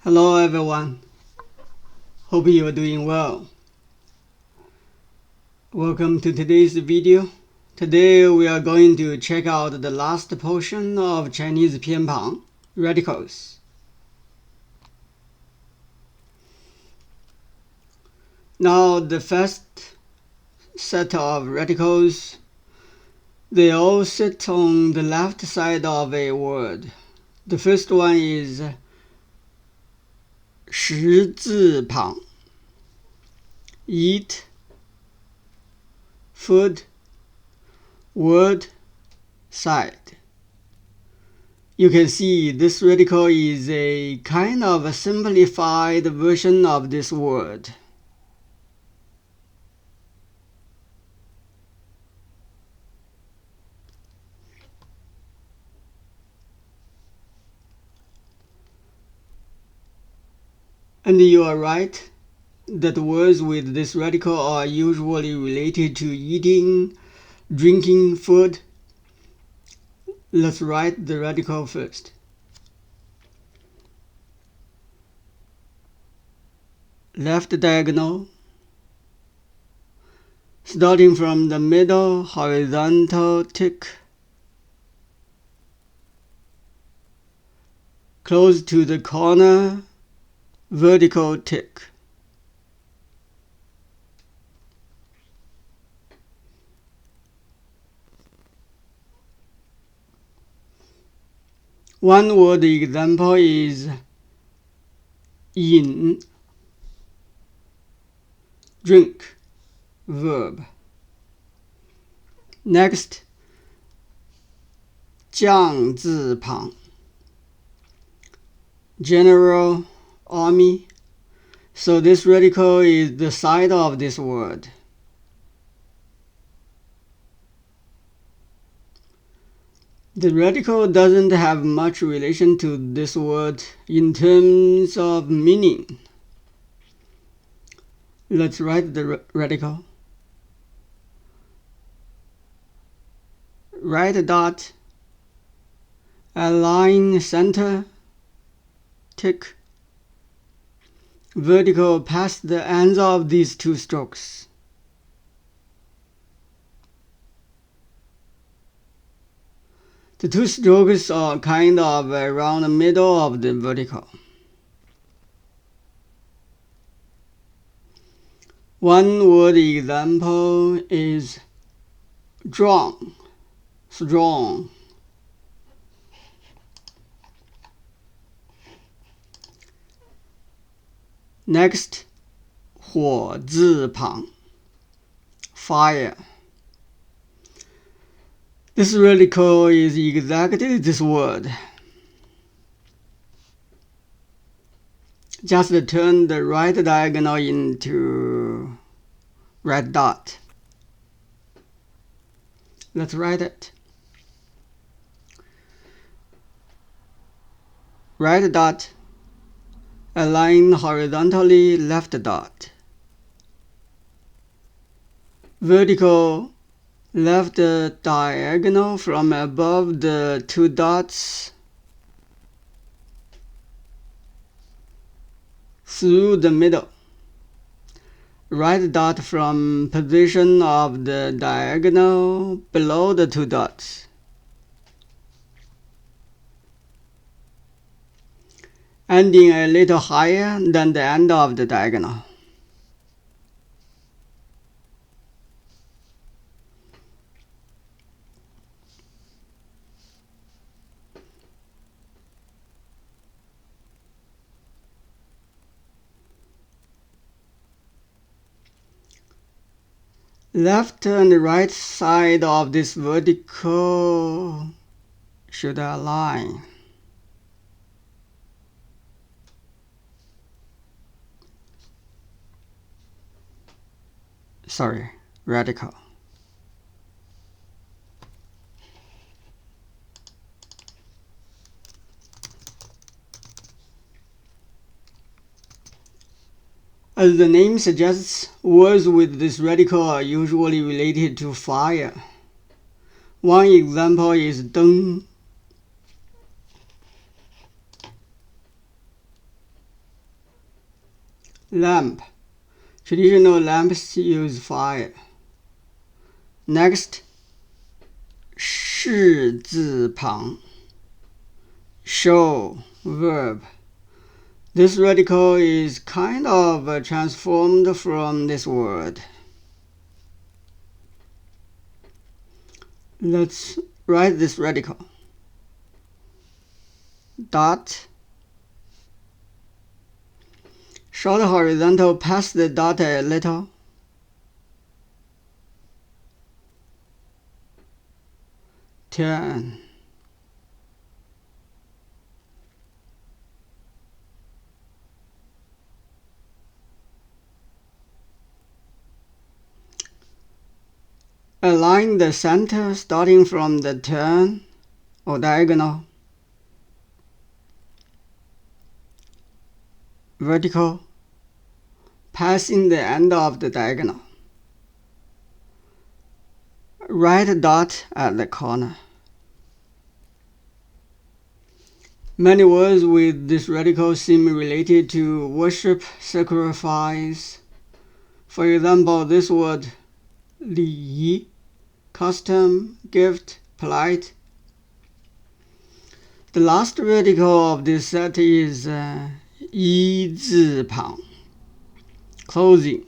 Hello everyone, hope you are doing well. Welcome to today's video. Today we are going to check out the last portion of Chinese pian, radicals. Now the first set of radicals, they all sit on the left side of a word. The first one is 十字旁 eat, food, word, side. You can see this radical is a kind of a simplified version of this word. And you are right that words with this radical are usually related to eating, drinking food. Let's write the radical first. Left diagonal, starting from the middle, horizontal tick, close to the corner, vertical tick. One word example is 饮 drink, verb. Next, 将字旁 general, army. So this radical is the side of this word. The radical doesn't have much relation to this word in terms of meaning. Let's write the radical. Right dot, align center, tick, vertical past the ends of these two strokes. The two strokes are kind of around the middle of the vertical. One word example is strong, strong. Next, 火字旁 fire. This radical is exactly this word. Just turn the right diagonal into red dot. Let's write it. Right dot, align horizontally left dot. Vertical left diagonal from above the two dots through the middle. Right dot from position of the diagonal below the two dots. Ending a little higher than the end of the diagonal. Left and right side of this vertical should align. Sorry, radical. As the name suggests, words with this radical are usually related to fire. One example is 灯 lamp. Traditional lamps use fire. Next, 士字旁 show verb. This radical is kind of transformed from this word. Let's write this radical. Dot. Short horizontal past the dot a little. Turn. Align the center starting from the turn or diagonal. Vertical, passing the end of the diagonal. Write dot at the corner. Many words with this radical seem related to worship, sacrifice. For example, this word 礼仪 custom, gift, polite. The last radical of this set is 一字旁 closing.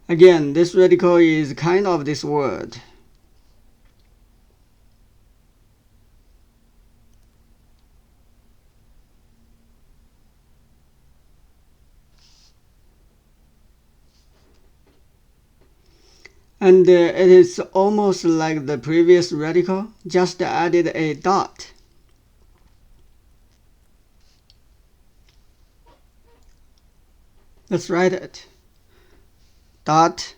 Again, this radical is kind of this word. And it is almost like the previous radical, just added a dot. Let's write it. Dot.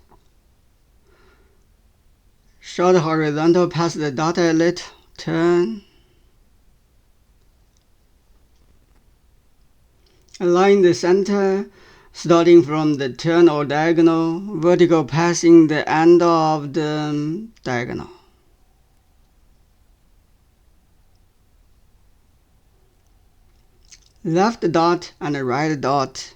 Short horizontal past the dot a little. Turn. Align the center starting from the turn or diagonal, vertical passing the end of the diagonal. Left dot and right dot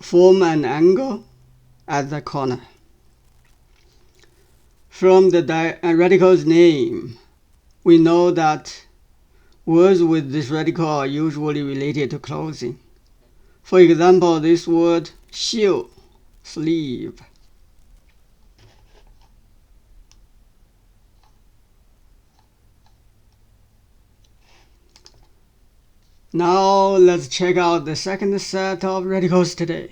form an angle at the corner. From the radical's name, we know that words with this radical are usually related to clothing. For example, this word 袖 sleeve. Now let's check out the second set of radicals today.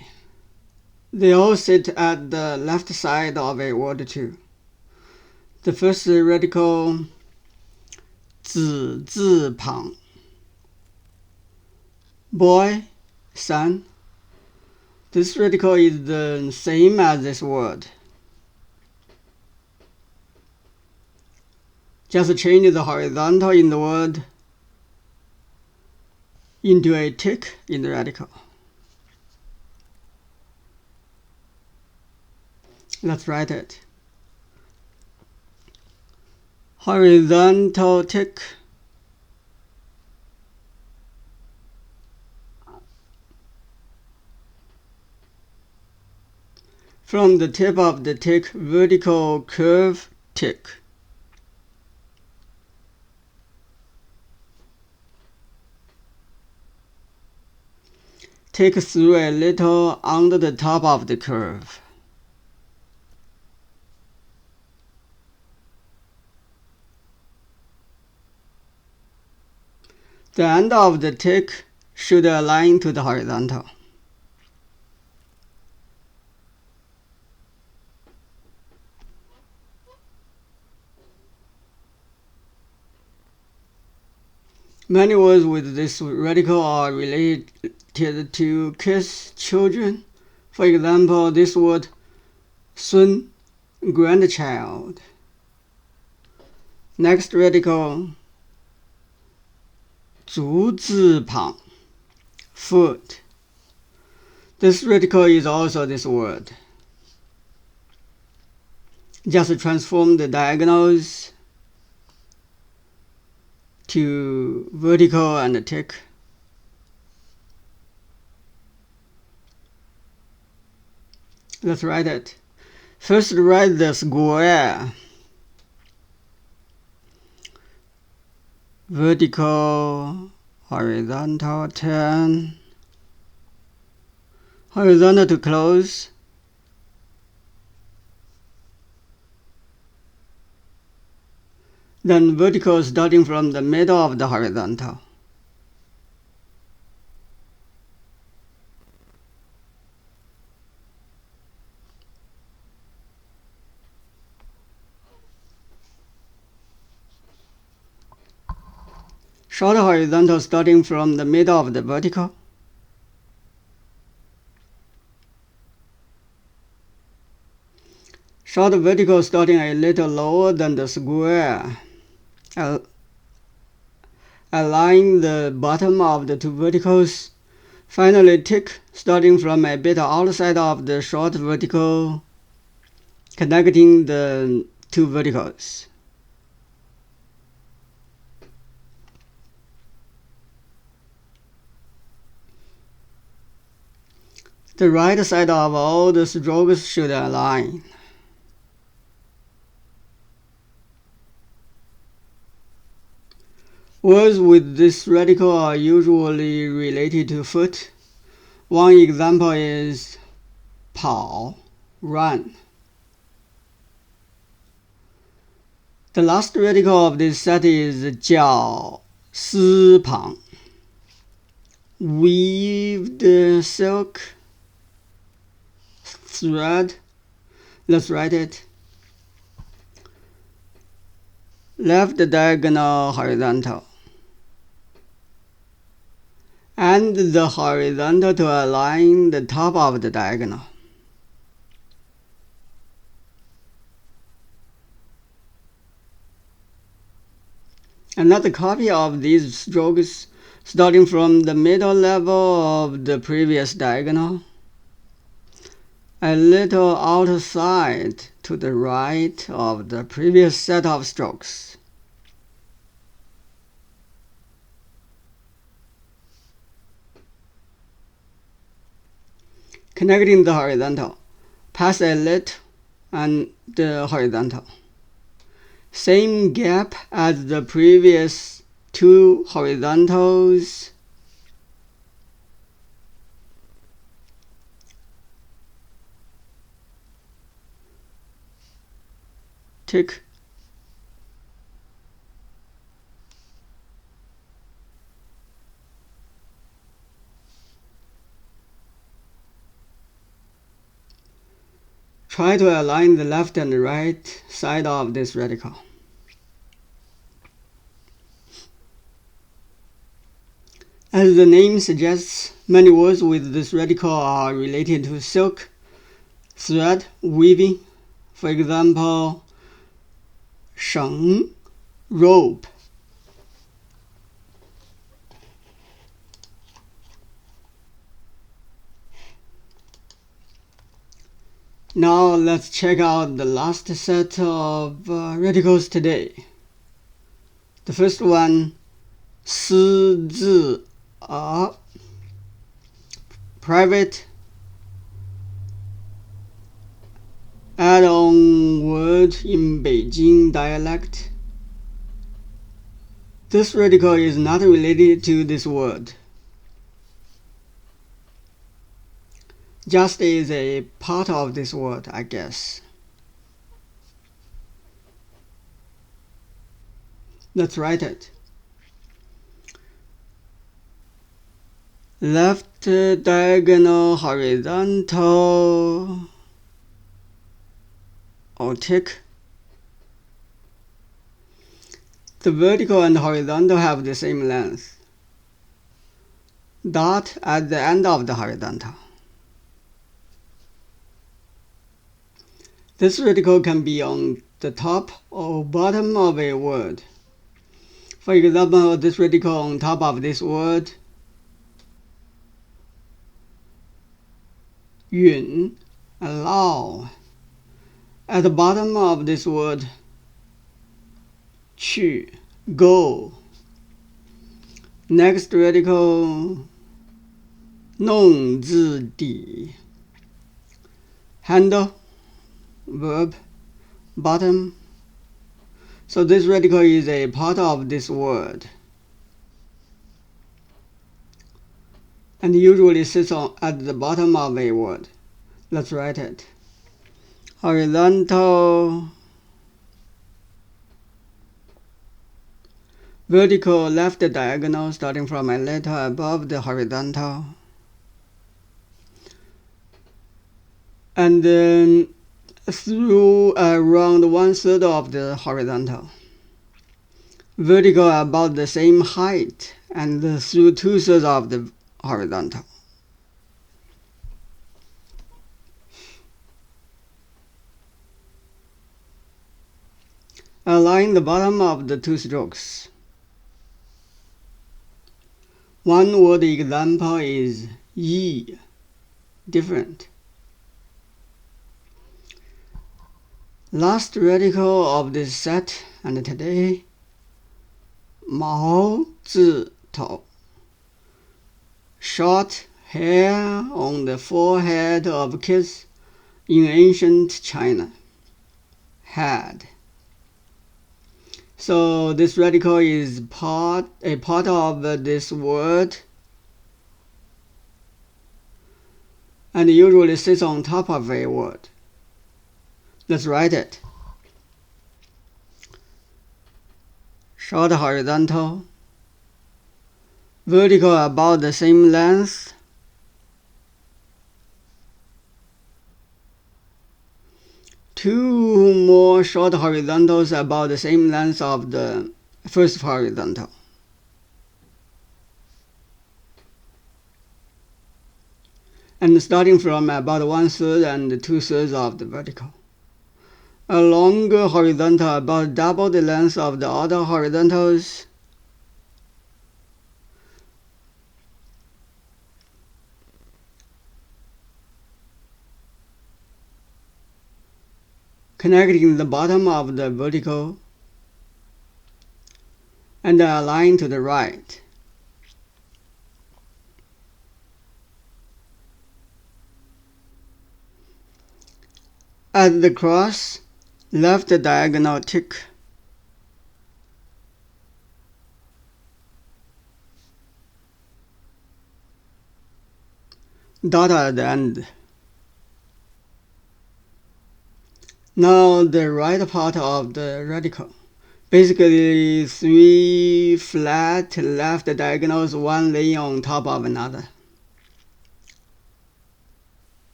They all sit at the left side of a word too. The first radical 子字旁 boy, son. This radical is the same as this word. Just change the horizontal in the word into a tick in the radical. Let's write it. Horizontal tick. From the tip of the tick, vertical curve tick. Tick through a little under the top of the curve. The end of the tick should align to the horizontal. Many words with this radical are related to kids, children. For example, this word 孙 grandchild. Next radical 足字旁 foot. This radical is also this word. Just transform the diagonals to vertical and tick. Let's write it. First, write the square. Vertical, horizontal, turn. Horizontal to close. Then vertical starting from the middle of the horizontal. Short horizontal starting from the middle of the vertical. Short vertical starting a little lower than the square. Align the bottom of the two verticals. Finally, tick starting from a bit outside of the short vertical, connecting the two verticals. The right side of all the strokes should align. Words with this radical are usually related to foot. One example is 跑, run. The last radical of this set is 脚丝旁, weaved silk, thread. Let's write it. Left diagonal horizontal. And the horizontal to align the top of the diagonal. Another copy of these strokes starting from the middle level of the previous diagonal. A little outside to the right of the previous set of strokes. Connecting the horizontal, pass a lit and the horizontal. Same gap as the previous two horizontals. Tick. Try to align the left and right side of this radical. As the name suggests, many words with this radical are related to silk, thread, weaving. For example, 绳, rope. Now let's check out the last set of radicals today. The first one, 私自 private, add-on word in Beijing dialect. This radical is not related to this word. Just is a part of this word, I guess. Let's write it. Left diagonal horizontal, or tick. The vertical and horizontal have the same length. Dot at the end of the horizontal. This radical can be on the top or bottom of a word. For example, this radical on top of this word, 允, allow. At the bottom of this word, 去, go. Next radical 弄字底 handle verb bottom. So this radical is a part of this word and usually sits at the bottom of a word. Let's write it. Horizontal, vertical left diagonal starting from a letter above the horizontal, and then through around 1/3 of the horizontal. Vertical about the same height and through 2/3 of the horizontal. Align the bottom of the two strokes. One word example is yi, different. Last radical of this set and today, 毛字头, short hair on the forehead of kids in ancient China. Head. So this radical is a part of this word and usually sits on top of a word. Let's write it. Short horizontal, vertical about the same length, two more short horizontals about the same length of the first horizontal. And starting from about 1/3 and 2/3 of the vertical. A longer horizontal about double the length of the other horizontals. Connecting the bottom of the vertical and align to the right. At the cross, left diagonal tick. Dot at the end. Now the right part of the radical. Basically 3 flat left diagonals, one laying on top of another.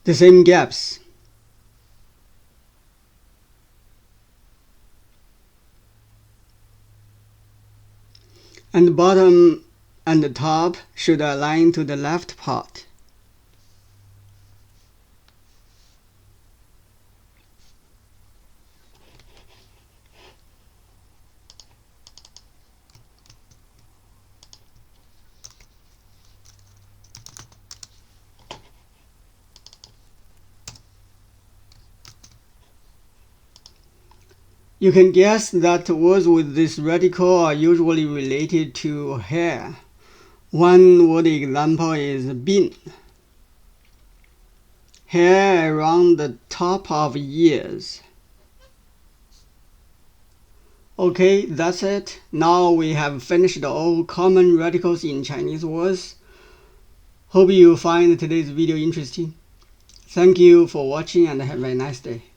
The same gaps. And the bottom and the top should align to the left part. You can guess that words with this radical are usually related to hair. One word example is bin. Hair around the top of ears. Okay, that's it. Now we have finished all common radicals in Chinese words. Hope you find today's video interesting. Thank you for watching and have a nice day.